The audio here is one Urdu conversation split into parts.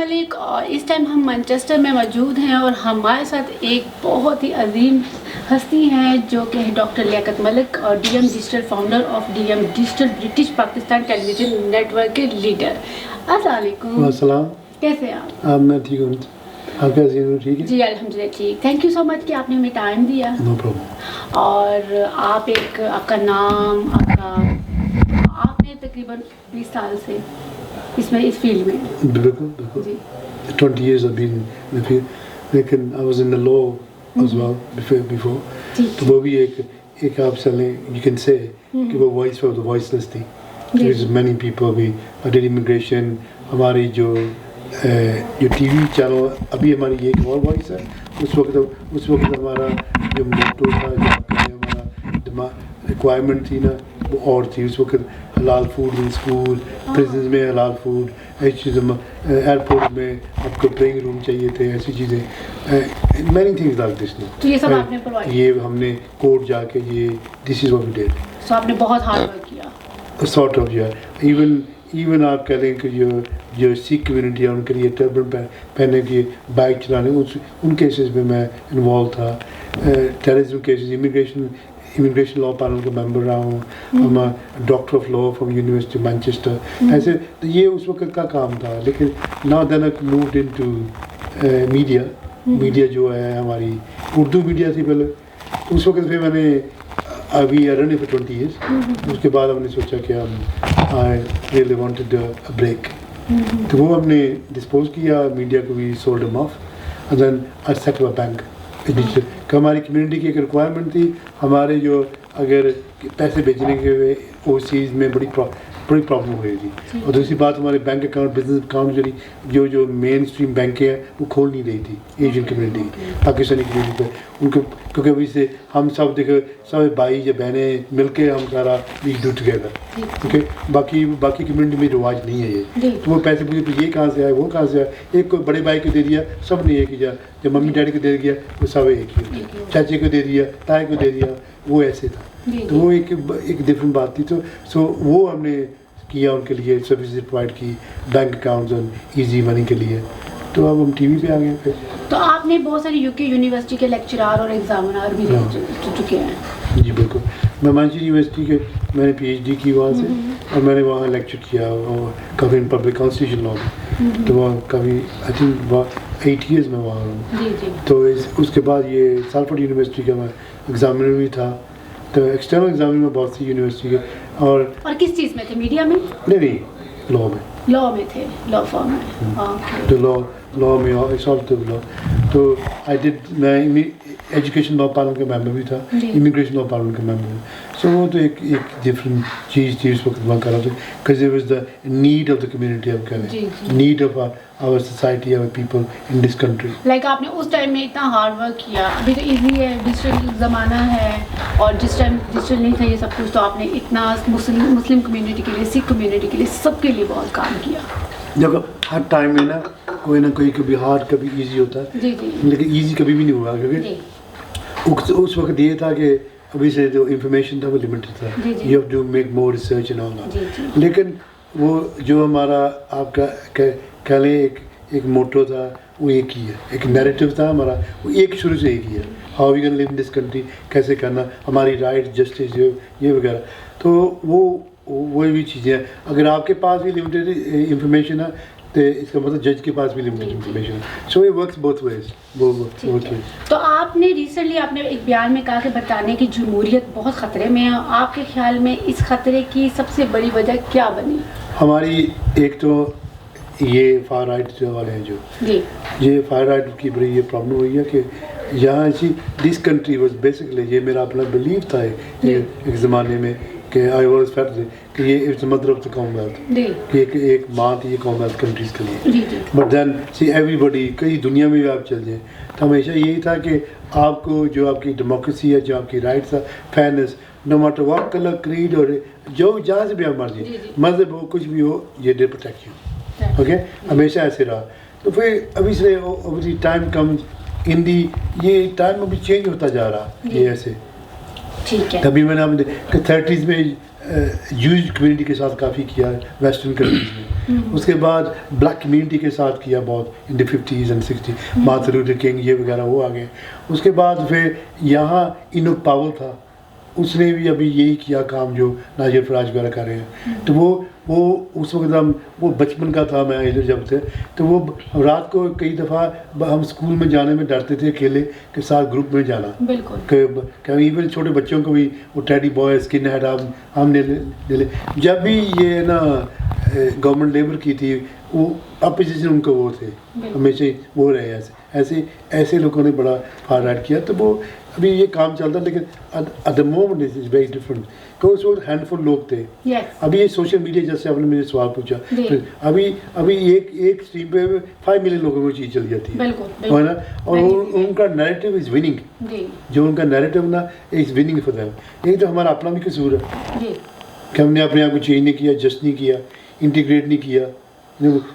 ملک. اور اس ٹائم ہم مانچسٹر میں موجود ہیں اور ہمارے ساتھ ایک بہت ہی عظیم ہستی ہیں جو کہ ڈاکٹر لیاقت ملک اور D M digital founder of D M digital British Pakistan television network کے لیڈر. السلام علیکم. السلام. کیسے ہیں آپ؟ میں ٹھیک ہوں. آپ کیسے ہیں؟ ٹھیک ہے جی الحمدللہ ٹھیک. تھینک یو سو مچ کہ آپ نے ہمیں ٹائم دیا. No problem. اور آپ کا نام آپ نے تقریباً 20 سال سے اس فیلڈ میں. بالکل بالکل. جی 20 years I've been in the field. لیکن I was in the law as well before. تو وہ بھی ایک آپ چلیں you can say کہ وہ voice for the voiceless تھی. There's many people we did immigration. ہماری جو ٹی وی چینل ابھی ہماری یہ ایک اور وائس ہے. اس وقت ہمارا جو موٹو تھا جو ہمارا ریکوائرمنٹ تھی نا وہ اور تھی. اس وقت حلال فوڈ ان اسکول, پریزنز میں حلال فوڈ, ایسی چیزیں ایئرپورٹ میں آپ کو پلینگ روم چاہیے تھے, ایسی چیزیں مینی تھنگز لائک دس. یہ سب آپ نے پرووائڈ کیا. یہ ہم نے کورٹ جا کے یہ this is what we did. سو آپ نے بہت ہارڈ ورک کیا. سارٹ آف ایون آپ کہہ لیں کہ جو سکھ کمیونٹی ہے ان کے لیے ٹربن پہننے کی بائک چلانے ان کیسز میں انوالو تھا. Terrorism cases, immigration law panel کا ممبر رہا ہوں. میں doctor of law from university Manchester. ایسے تو یہ اس وقت کا کام تھا. لیکن now then I moved into media جو ہے ہماری اردو میڈیا تھی پہلے. اس وقت پھر میں نے ابھی رن فور 20 years. اس کے بعد ہم نے سوچا کہ I really wanted a break. تو وہ ہم نے ڈسپوز کیا میڈیا کو بھی sold them off. And then I set up a bank کہ ہماری کمیونٹی کی ایک ریکوائرمنٹ تھی. ہمارے جو اگر پیسے بھیجنے کے اوورسیز میں بڑی پرابلم ہو رہی تھی. اور دوسری بات ہمارے بینک اکاؤنٹ بزنس اکاؤنٹ جو مین اسٹریم بینکیں ہیں وہ کھول نہیں رہی تھی ایشین کمیونٹی پاکستانی کمیونٹی پہ. ان کو کیونکہ ابھی سے ہم سب دیکھو سب بھائی یا بہنیں مل کے ہم سارا وی ڈو ٹوگیدر. کیونکہ باقی کمیونٹی میں رواج نہیں ہے یہ. تو وہ پیسے پوچھے یہ کہاں سے آئے وہ کہاں سے آئے. ایک کو بڑے بھائی کو دے دیا سب نے ایک ہی. جب ممی ڈیڈی کو دے دیا وہ سب ایک ہی. چاچے کو دے دیا تائے کو دے دیا وہ ایسے تھا. تو وہ ایک ڈفرینٹ بات تھی. تو سو وہ ہم نے کیا ان کے لیے سروسز پرووائڈ کی بینک اکاؤنٹس اور ایزی منی کے لیے. تو اب ہم ٹی وی پہ آ گئے. پھر تو آپ نے بہت ساری UK یونیورسٹی کے لیکچرار اور ایگزامنر بھی رہ چکے ہیں. جی بالکل. میں مانچسٹر یونیورسٹی کے میں نے PhD کی وہاں سے اور میں نے وہاں لیکچر کیا کافی ان پبلک کانسٹیٹیوشن لا میں. تو وہاں کافی آئی تھنک 8 years میں وہاں ہوں. تو اس کے بعد یہ سالفورڈ یونیورسٹی کا میں ایگزامنر بھی تھا. تو ایکسٹرنل ایگزامنر میں بہت سی یونیورسٹی کے. اور کس چیز میں تھے؟ میڈیا میں؟ نہیں لا میں. لا میں تھے. لا فارم میں. تو لا میں لا. تو آئی ڈڈ میں ایجوکیشن لا پارلمنٹ کا ممبر بھی تھا, امیگریشن لا پارلمنٹ کا ممبر بھی. سو وہ تو ایک ڈفرینٹ چیز تھی اس وقت وہاں کر رہا تھا. Because there was the need of the community. آپ کہہ رہے ہیں need of our society our people in this country. Like آپ نے اس ٹائم میں اتنا ہارڈ ورک کیا. ابھی تو ایزی ہے, ڈیجیٹل زمانہ ہے, اور جس ٹائم ڈیجیٹل نہیں تھا یہ سب کچھ, تو آپ نے اتنا مسلم کمیونٹی کے لیے, سکھ کمیونٹی کے لیے, سب کے لیے بہت کام کیا. دیکھو ہر ٹائم میں نا کوئی نہ کوئی کبھی ہارڈ کبھی ایزی ہوتا ہے. لیکن ایزی کبھی بھی نہیں ہوا کیونکہ اس وقت یہ تھا کہ ابھی سے جو انفارمیشن تھا وہ لمیٹڈ تھا. You have to make more research and all that. لیکن وہ جو ہمارا آپ کا کہہ لیں ایک موٹو تھا وہ ایک ہی ہے. ایک نیریٹو تھا ہمارا وہ ایک شروع سے ایک ہی ہے. How we can live in this country, کیسے کرنا, ہماری رائٹ جسٹس یہ وغیرہ. تو وہ بھی چیزیں ہیں. اگر آپ کے پاس بھی لمیٹیڈ انفارمیشن ہے تو اس کا مطلب جج کے پاس بھی لمیٹیڈ انفارمیشن ہے. So it works both ways. تو آپ نے ریسنٹلی آپ نے ایک بیان میں کہا کہ برطانیہ کی جمہوریت بہت خطرے میں ہے. آپ کے خیال میں اس خطرے کی سب سے بڑی وجہ کیا بنی؟ ہماری ایک تو یہ فار رائٹ والے ہیں جو یہ فار رائٹ کی بڑی یہ پرابلم ہوئی ہے کہ یہاں دس کنٹری واز بیسکلی, یہ میرا اپنا بلیف تھا ایک زمانے میں کہ آئی واز فیلٹ کہ یہ it's mother of the commonwealth, کہ ایک ماں تھی یہ کامن ویلتھ کنٹریز کے لیے. بٹ دین سی ایوری بڈی کئی دنیا میں بھی آپ چل جائیں تو ہمیشہ یہی تھا کہ آپ کو جو آپ کی ڈیموکریسی ہے, جو آپ کی رائٹس ہے, fairness, no matter what colour creed اور جو جہاں سے بھی آپ مرضی مذہب ہو کچھ بھی ہو, یہ ڈے پروٹیکٹ یو. اوکے ہمیشہ ایسے رہا. تو پھر ابھی سے ٹائم کمز ان دی, یہ ٹائم ابھی چینج ہوتا جا رہا یہ ایسے. ٹھیک ہے. تبھی میں نے آپ 30s میں جوئش کمیونٹی کے ساتھ کافی کیا ہے ویسٹرن کنٹریز میں. اس کے بعد بلیک کمیونٹی کے ساتھ کیا بہت ان دی 50s and 60s. Martin Luther king یہ وغیرہ وہ آ گئے. اس کے بعد پھر یہاں اینوک پاول تھا, اس نے بھی ابھی یہی کیا کام جو ناجر فراج وغیرہ کر رہے ہیں. تو وہ اس وقت وہ بچپن کا تھا, میں ادھر جب تھے تو وہ رات کو کئی دفعہ ہم اسکول میں جانے میں ڈرتے تھے اکیلے کے ساتھ گروپ میں جانا. بالکل کہ ایون چھوٹے بچوں کو بھی وہ ٹیڈی بوائے اسکن ہیڈ ہم نے لے. جب بھی یہ نا گورنمنٹ لیبر کی تھی وہ اپوزیشن ان کو وہ تھے ہمیشہ وہ رہے, ایسے لوگوں نے بڑا فار رائٹ کیا. تو وہ ابھی یہ کام چلتا ہے, لیکن at the moment it is very different. کہ اس وقت ہینڈ فل لوگ تھے. ابھی یہ سوشل میڈیا جیسے آپ نے مجھے سوال پوچھا, ابھی ایک اسٹریم پہ 5 ملین لوگوں کو چیز چل جاتی ہے نا, اور ان کا نیریٹو از وننگ. جو ان کا نیریٹو نا از وننگ فار دیم. یہ تو ہمارا اپنا بھی قصور ہے کہ ہم نے اپنے آپ کو چینج نہیں کیا, جسٹ نہیں کیا, انٹیگریٹ نہیں کیا.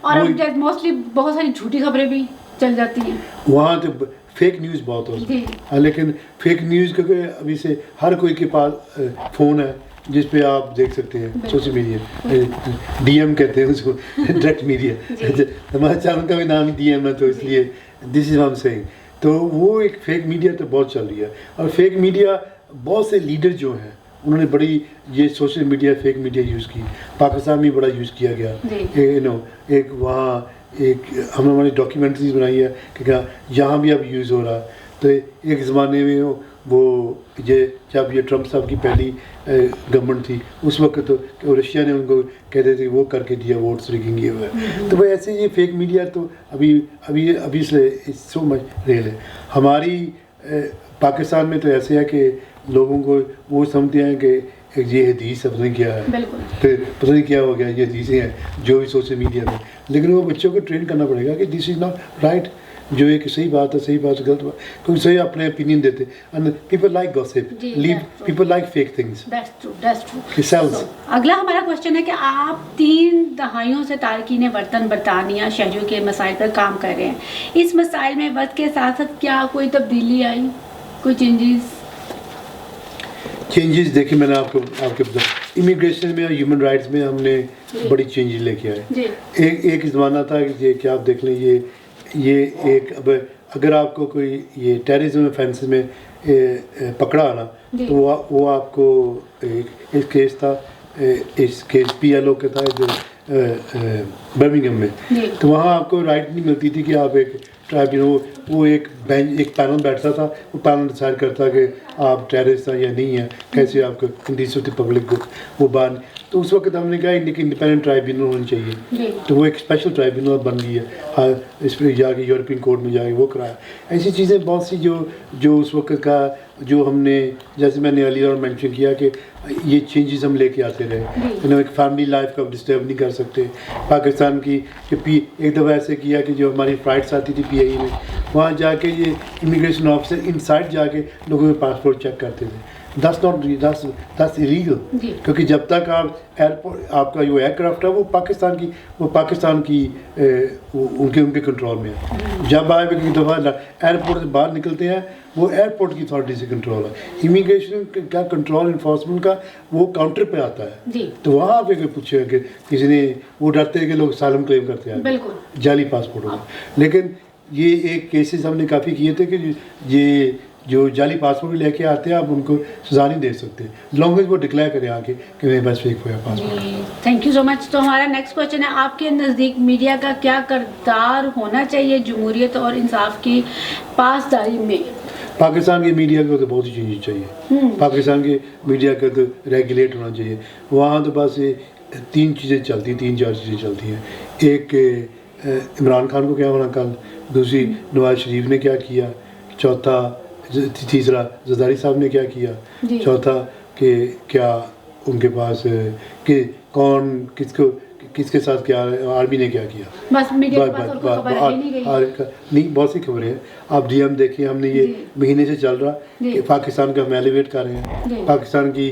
اور موسٹلی بہت ساری جھوٹی خبریں بھی چل جاتی ہیں وہاں. تو فیک نیوز بہت ہوتی ہے, لیکن فیک نیوز کیونکہ ابھی سے ہر کوئی کے پاس فون ہے جس پہ آپ دیکھ سکتے ہیں سوشل میڈیا. ڈی ایم کہتے ہیں اس کو, ڈائریکٹ میڈیا. ہمارے چینل کا بھی نام ڈی ایم ہے, تو اس لیے this is what I am seeing. تو وہ ایک فیک میڈیا تو بہت چل رہی ہے. اور فیک میڈیا بہت سے لیڈر جو ہیں انہوں نے بڑی یہ social media fake media use کی. پاکستان میں بڑا یوز کیا گیا. ایک وہاں ہم نے ہماری ڈاکیومنٹریز بنائی ہے کہ یہاں بھی اب یوز ہو رہا. تو ایک زمانے میں وہ یہ جب یہ ٹرمپ صاحب کی پہلی گورنمنٹ تھی اس وقت تو رشیا نے ان کو کہتے تھے وہ کر کے دیا ووٹس ریگنگ یہ ہوا ہے. تو وہ ایسے یہ فیک میڈیا تو ابھی سے سو مچ ریل ہے. ہماری پاکستان میں تو ایسے ہے کہ لوگوں کو وہ سمجھتے ہیں کہ یہ حدیث پتہ نہیں کیا ہے, پھر پتہ نہیں کیا ہو گیا, یہ حدیثیں ہیں جو بھی سوشل میڈیا میں. لیکن وہ بچوں کو ٹرین کرنا پڑے گا کہ دس از ناٹ رائٹ, جو ایک صحیح بات ہے صحیح بات غلط بات, کیونکہ صحیح اپنے اوپینین دیتے. And people like gossip, people like fake things. اگلا ہمارا کوشچن ہے کہ آپ 3 دہائیوں سے تارکین وطن برطانیہ شہریوں کے مسائل پر کام کر رہے ہیں. اس مسائل میں وقت کے ساتھ ساتھ کیا کوئی تبدیلی آئی, کوئی چینجز؟ دیکھیں میں نے آپ کے بتا امیگریشن میں اور ہیومن رائٹس میں ہم نے بڑی چینجز لے کے آئے. ایک زمانہ تھا کہ آپ دیکھ لیں یہ ایک اب اگر آپ کو کوئی یہ ٹیررزم offenses میں پکڑا نا تو وہ آپ کو ایک کیس تھا, اس کیس PLO کا تھا جو برمنگھم میں. تو وہاں آپ کو رائٹ نہیں ملتی تھی کہ آپ ایک ٹرائبیونل وہ ایک پینل بیٹھتا تھا, وہ پینل ڈیسائڈ کرتا کہ آپ ٹیررسٹ ہیں یا نہیں ہیں, کیسے آپ کو کنڈیس ہوتی پبلک کو وہ بان. تو اس وقت ہم نے کہا ایک انڈیپینڈنٹ ٹرائبیونل ہونی چاہیے. تو وہ ایک اسپیشل ٹرائبیونل بن گئی ہے, اس پہ جا کے یورپین کورٹ میں جا کے وہ کرایا. ایسی چیزیں بہت سی جو اس وقت کا جو ہم نے جیسے میں نے ارلیئر اور مینشن کیا کہ یہ چینجز ہم لے کے آتے رہے. ایک فیملی لائف کا ڈسٹرب نہیں کر سکتے. پاکستان کی ایک دفعہ ایسے کیا کہ جو ہماری فلائٹس آتی تھی PIE میں, وہاں جا کے یہ امیگریشن آفیسر ان سائڈ جا کے لوگوں کے پاسپورٹ چیک کرتے تھے. that's illegal, کیونکہ جب تک آپ ایئرپورٹ آپ کا جو ایئر کرافٹ ہے وہ پاکستان کی ان کے کنٹرول میں ہے. جب آئے ایک دفعہ ایئرپورٹ سے باہر نکلتے ہیں وہ ایئرپورٹ کی اتھارٹی سے کنٹرول ہے. امیگریشن کا کنٹرول انفورسمنٹ کا وہ کاؤنٹر پہ آتا ہے. تو وہاں پہ پوچھے کہ کسی نے وہ ڈرتے ہیں کہ لوگ اسائلم کلیم کرتے ہیں جعلی پاسپورٹ ہوگا. لیکن یہ ایک کیسز ہم نے کافی کیے تھے کہ یہ جو جعلی پاسپورٹ لے کے آتے ہیں آپ ان کو سزا نہیں دے سکتے لانگ ایز وہ ڈکلیئر کریں آ کے کہ میرے پاس فیک ہوا پاسپورٹ. تھینک یو سو مچ. تو ہمارا نیکسٹ کوشچن ہے آپ کے نزدیک میڈیا کا کیا کردار ہونا چاہیے جمہوریت اور انصاف کی پاسداری میں؟ پاکستان کے میڈیا کو تو بہت سی چیزیں چاہیے. پاکستان کے میڈیا کا تو ریگولیٹ ہونا چاہیے. وہاں تو بس 3 چیزیں چلتی ہیں, 3-4 چیزیں چلتی ہیں. ایک عمران خان کو کیا ہونا کل, دوسری نواز شریف نے کیا کیا, تیسرا زرداری صاحب نے کیا کیا, چوتھا کہ کیا ان کے پاس کہ کون کس کے ساتھ کیا آرمی نے کیا کیا. نہیں بہت سی خبریں ہیں. آپ DM دیکھیں, ہم نے یہ مہینے سے چل رہا کہ پاکستان کا ہم ایلیویٹ کر رہے ہیں. پاکستان کی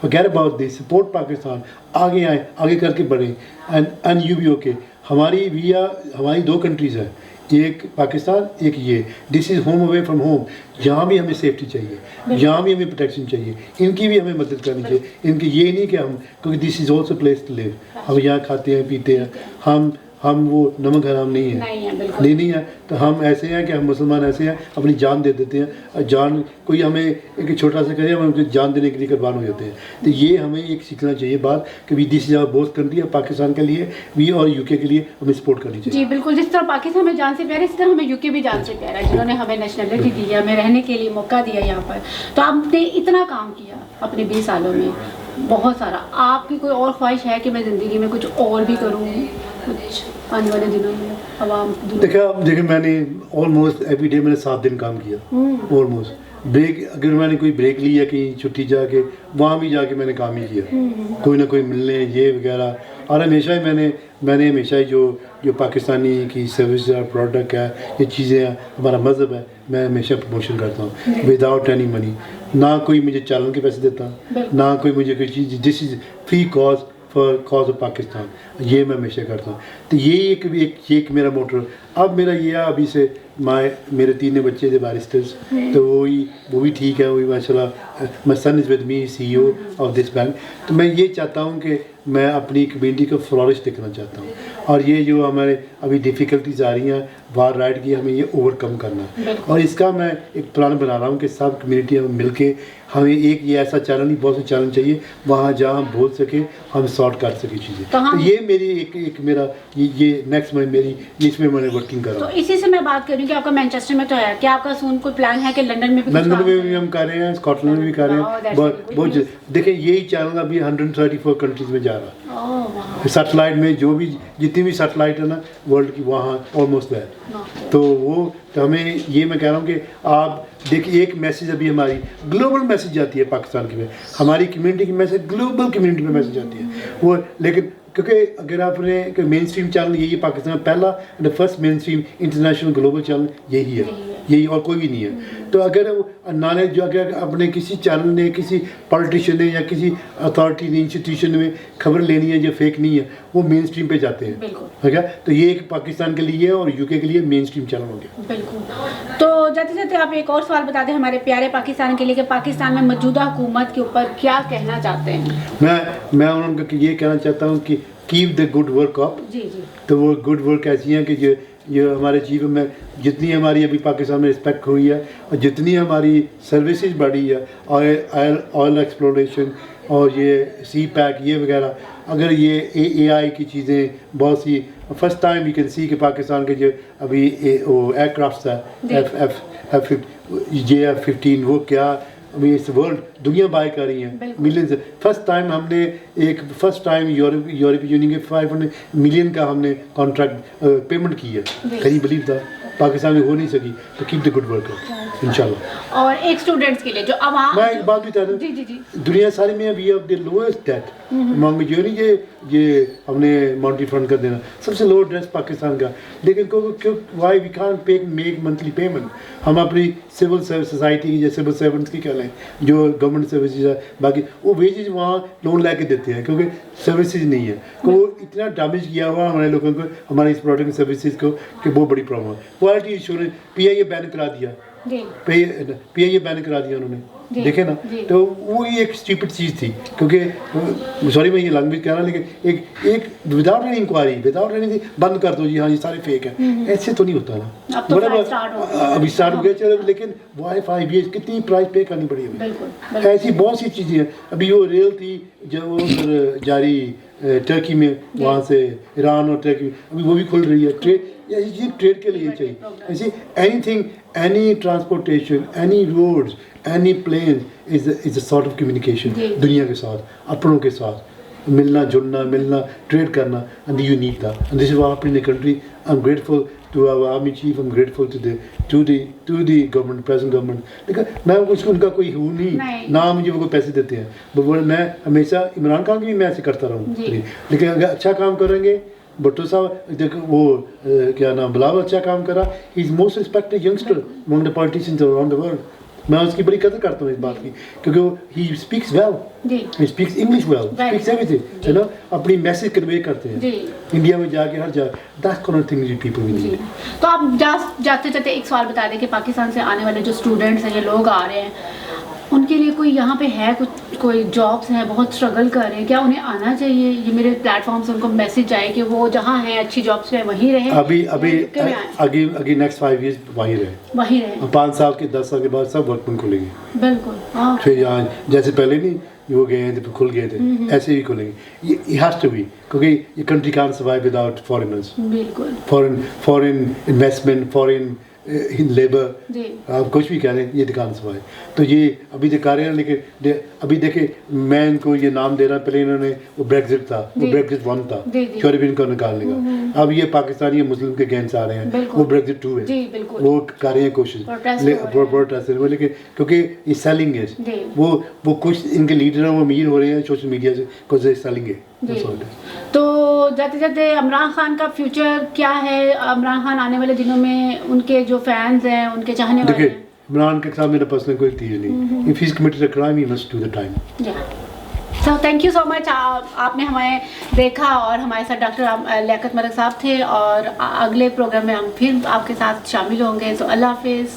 forget about this, support Pakistan, آگے آئیں, آگے کر کے بڑھیں, and you be okay. ہماری 2 کنٹریز ہیں, ایک پاکستان, ایک یہ. This is home away from home. یہاں بھی ہمیں سیفٹی چاہیے, یہاں بھی ہمیں پروٹیکشن چاہیے, ان کی بھی ہمیں مدد کرنی چاہیے. ان کی یہ نہیں کہ ہم, کیونکہ دس از آلسو پلیس ٹو لیو, ہم یہاں کھاتے ہیں پیتے ہیں, ہم وہ نمک حرام نہیں ہیں, نہیں ہے. تو ہم ایسے ہیں کہ ہم مسلمان ایسے ہیں اپنی جان دے دیتے ہیں. جان کوئی ہمیں ایک چھوٹا سا کرے, ہم ان کی جان دینے کے لیے قربان ہو جاتے ہیں. تو یہ ہمیں ایک سیکھنا چاہیے بات کہ بھی دس از بہت کنٹری ہے, پاکستان کے لیے بھی اور UK کے لیے ہمیں سپورٹ کرنی چاہیے. جی بالکل, جس طرح پاکستان ہمیں جان سے پیارا ہے, اسی طرح ہمیں UK بھی جان سے پیارا ہے, جنہوں نے ہمیں نیشنلٹی دی ہے, ہمیں رہنے کے لیے موقع دیا یہاں پر. تو آپ نے اتنا کام کیا اپنے 20 سالوں میں, بہت سارا. آپ کی کوئی اور خواہش ہے کہ میں زندگی میں کچھ اور بھی کروں, کچھ آنے والے دنوں میں عوام؟ دیکھیں میں نے آلموسٹ ایوری ڈے میں نے 7 دن کام کیا, آلموسٹ. بریک اگر میں نے کوئی بریک لی ہے کہیں چھٹی جا کے, وہاں بھی جا کے میں نے کام ہی کیا, کوئی نہ کوئی ملنے یہ وغیرہ. اور ہمیشہ ہی میں نے ہمیشہ ہی جو پاکستانی کی سروس یا پروڈکٹ ہے, یہ چیزیں ہیں, ہمارا مذہب ہے, میں ہمیشہ پروموشن کرتا ہوں وداؤٹ اینی منی. نہ کوئی مجھے چالن کے پیسے دیتا, نہ کوئی مجھے کوئی چیز. This is free cause for cause of Pakistan, یہ میں ہمیشہ کرتا ہوں. تو یہ ایک میرا موٹر. اب میرا یہ ہے, ابھی سے میرے 3 بچے تھے بیرسٹرز, تو وہ بھی ٹھیک ہے, وہی ماشاء اللہ. My son is with me, CEO of this bank. تو میں یہ چاہتا ہوں کہ میں اپنی کمیونٹی کو فلورش دیکھنا چاہتا ہوں. اور یہ جو ہمارے ابھی ڈیفیکلٹیز آ رہی ہیں وار رائٹ کی, ہمیں یہ اوور کم کرنا ہے. اور اس کا میں ایک پلان بنا رہا ہوں کہ سب کمیونٹی ہم مل کے, ہمیں ایک یہ ایسا چینل نہیں, بہت سے چینل چاہیے وہاں جہاں ہم بول سکیں, ہم سارٹ کر سکیں چیزیں. تو یہ میری ایک میرا یہ نیکسٹ میری اس میں نے ورکنگ کر رہا ہوں. تو اسی سے میں بات کروں کہ آپ کا مینچسٹر میں تو ہے, کیا آپ کا سون کوئی پلان ہے کہ لنڈن میں بھی ہم کر رہے ہیں, اسکاٹ لینڈ میں بھی کر رہے ہیں. بہت دیکھیں یہی چینل ابھی 134 کنٹریز میں جا رہا ہے. سیٹلائٹ میں جو بھی جتنی بھی سیٹلائٹ ہے نا ورلڈ کی, وہاں آلموسٹ ہے. تو ہمیں یہ میں کہہ رہا ہوں کہ آپ دیکھیے, ایک میسیج ابھی ہماری گلوبل میسیج جاتی ہے پاکستان کی میں, ہماری کمیونٹی کی میسیج گلوبل کمیونٹی میں میسیج جاتی ہے وہ. لیکن کیونکہ اگر آپ نے کہ مین اسٹریم چینل یہی ہے پاکستان, پہلا فرسٹ مین اسٹریم انٹرنیشنل گلوبل چینل یہی ہے, یہی اور کوئی بھی نہیں ہے. تو اگر نالج جو اگر اپنے کسی چینل نے, کسی پولیٹیشین نے یا کسی اتھارٹی نے, انسٹیٹیوشن میں خبر لینی ہے جو فیک نہیں ہے, وہ مین اسٹریم پہ جاتے ہیں. ٹھیک ہے, تو یہ ایک پاکستان کے لیے اور UK کے لیے مین اسٹریم چینل ہو گیا. بالکل. تو جاتے جاتے آپ ایک اور سوال بتا دیں ہمارے پیارے پاکستان کے لیے کہ پاکستان میں موجودہ حکومت کے اوپر کیا کہنا چاہتے ہیں؟ میں ان کو یہ کہنا چاہتا ہوں کہ کیپ دا گڈ ورک اپ. تو وہ گڈ ورک ایسی ہیں کہ یہ ہمارے چیف میں جتنی ہماری ابھی پاکستان میں رسپیکٹ ہوئی ہے, اور جتنی ہماری سروسز بڑھی ہے, آئل ایکسپلوریشن اور یہ سی پیک یہ وغیرہ, اگر یہ AI کی چیزیں بہت سی, first time you can see کہ پاکستان کے جو ابھی وہ ایئر کرافٹس ہے F-15 وہ کیا ابھی اس ورلڈ دنیا بائی کر رہی ہیں ملینز. فرسٹ ٹائم ہم نے فرسٹ ٹائم یورپی یونین کے 500 ملین کا ہم نے کانٹریکٹ پیمنٹ کی ہے. Can you believe that? Pakistan میں ہو نہیں سکی. تو کیپ دی گڈ ورک انشاءاللہ. اور ایک اسٹوڈنٹس کے لیے جو عوام, میں ایک بات بھی بتا دوں, دنیا ساری میں ابھی اب دی لوئسٹ ڈیٹ مانگ جو نہیں یہ ہم نے مانٹری فنڈ کر دینا, سب سے لو ڈیٹ پاکستان کا. لیکن why we can't make monthly payment. ہم اپنی سول سوسائٹی کی, جیسے سول سرونٹس کی کہہ لیں, جو گورنمنٹ سروسز ہے, باقی وہ ویجز وہاں لون لے کے دیتے ہیں کیونکہ سروسز نہیں ہے. وہ اتنا ڈیمیج کیا ہوا ہمارے لوگوں کو, ہمارے اس پروڈکٹ سروسز کو, کہ بہت بڑی پرابلم ہے. کوالٹی ایشورنس PIA بین کرا دیا, PIA بین کرا دیا انہوں نے, دیکھے نا. تو وہ ایک اسٹیپڈ چیز تھی, کیونکہ سوری میں یہ لینگویج کہہ رہا ہوں, لیکن ایک without any inquiry, without any بند کر دو جی ہاں یہ سارے فیک ہیں, ایسے تو نہیں ہوتا نا. ابھی اسٹارٹ ہو گیا چلو, لیکن وائی 5 years کتنی پرائز پے کرنی پڑی ہے. ایسی بہت سی چیزیں ہیں. ابھی وہ ریل تھی جب وہ جاری ٹرکی میں, وہاں سے ایران اور ٹرکی, ابھی وہ بھی کھل رہی ہے. ٹریڈ کے لیے چاہیے ایسی any thing, any transportation, any roads, any planes is a sort of communication دنیا کے ساتھ, اپنوں کے ساتھ ملنا جلنا, ٹریڈ کرنا. And you need that, and this is why in country I am grateful to our army chief, I'm grateful to the government, present government. لیکن میں ان کا کوئی ہوں نہیں, نہ مجھے وہ کوئی پیسے دیتے ہیں. میں ہمیشہ عمران خان کی بھی میں ایسے کرتا رہوں, لیکن اگر اچھا کام کریں گے, بھٹو صاحب وہ کیا نام بلاول اچھا کام کرا, he is most respected youngster among the politicians around the world. میں اس کی بڑی قدر کرتا ہوں اس بات کی, کیونکہ وہ ہی اسپیکس ویل, جی he speaks English well, speaks everything, ہے نا, اپنی میسج کنوے کرتے ہیں. جی انڈیا میں جا کے ہر جگہ that's one of the things people will جی. نیڈ. تو آپ جاتے جاتے ایک سوال بتا دیں کہ پاکستان سے آنے والے جو اسٹوڈنٹس ہیں یا لوگ آ رہے ہیں, ان کے لیے کوئی یہاں پہ ہے کوئی جابس ہیں, بہت اسٹرگل کر رہے ہیں, کیا انہیں آنا چاہیے؟ یہ میرے پلیٹ فارم سے ان کو میسج جائے کہ وہ جہاں ہیں اچھی جابس پہ وہیں رہیں, ابھی نیکسٹ 5 ایئرز وہیں رہیں, 5 سال کے 10 سال کے بعد سب ورک پوائنٹ کھلیں گے. بالکل. پھر یہاں جیسے پہلے نہیں وہ گئے ہیں تو کھل گئے تھے, ایسے ہی کھلیں گے. یہ ہیز ٹو بی, کیونکہ یہ کنٹری کان سروائیو وداؤٹ فارنرز. بالکل. فارن انویسٹمنٹ, فارن لیبر, جی آپ کچھ بھی کہہ رہے ہیں, یہ دکان سوائے. تو یہ ابھی دکھا رہے ہیں, لیکن ابھی دیکھیں میں ان کو یہ نام دے رہا, پہلے انہوں نے وہ بریگزٹ تھا, وہ بریگزٹ 1 تھا, شوربین کو نکالنے کا. اب یہ پاکستانی مسلم کے گینس آ رہے ہیں, وہ بریگزٹ 2 ہے, وہ کر رہے ہیں کوشش, لیکن کیونکہ یہ سیلنگ ہے, وہ کچھ ان کے لیڈر ہیں وہ امیر ہو رہے ہیں سوشل میڈیا سے, کچھ سیلنگ ہے. تو جاتے جاتے عمران خان کا فیوچر کیا ہے؟ عمران خان آنے والے دنوں میں ان کے جو فینز ہیں, ان کے چاہنے والے ہیں, عمران کے ساتھ میرا پرسنل کوئی تیز نہیں. If he's committed a crime, he must do the time. So thank you so much. آپ نے ہمیں دیکھا, اور ہمارے ساتھ ڈاکٹر لیاقت ملک صاحب تھے, اور اگلے پروگرام میں ہم پھر آپ کے ساتھ شامل ہوں گے. تو اللہ حافظ.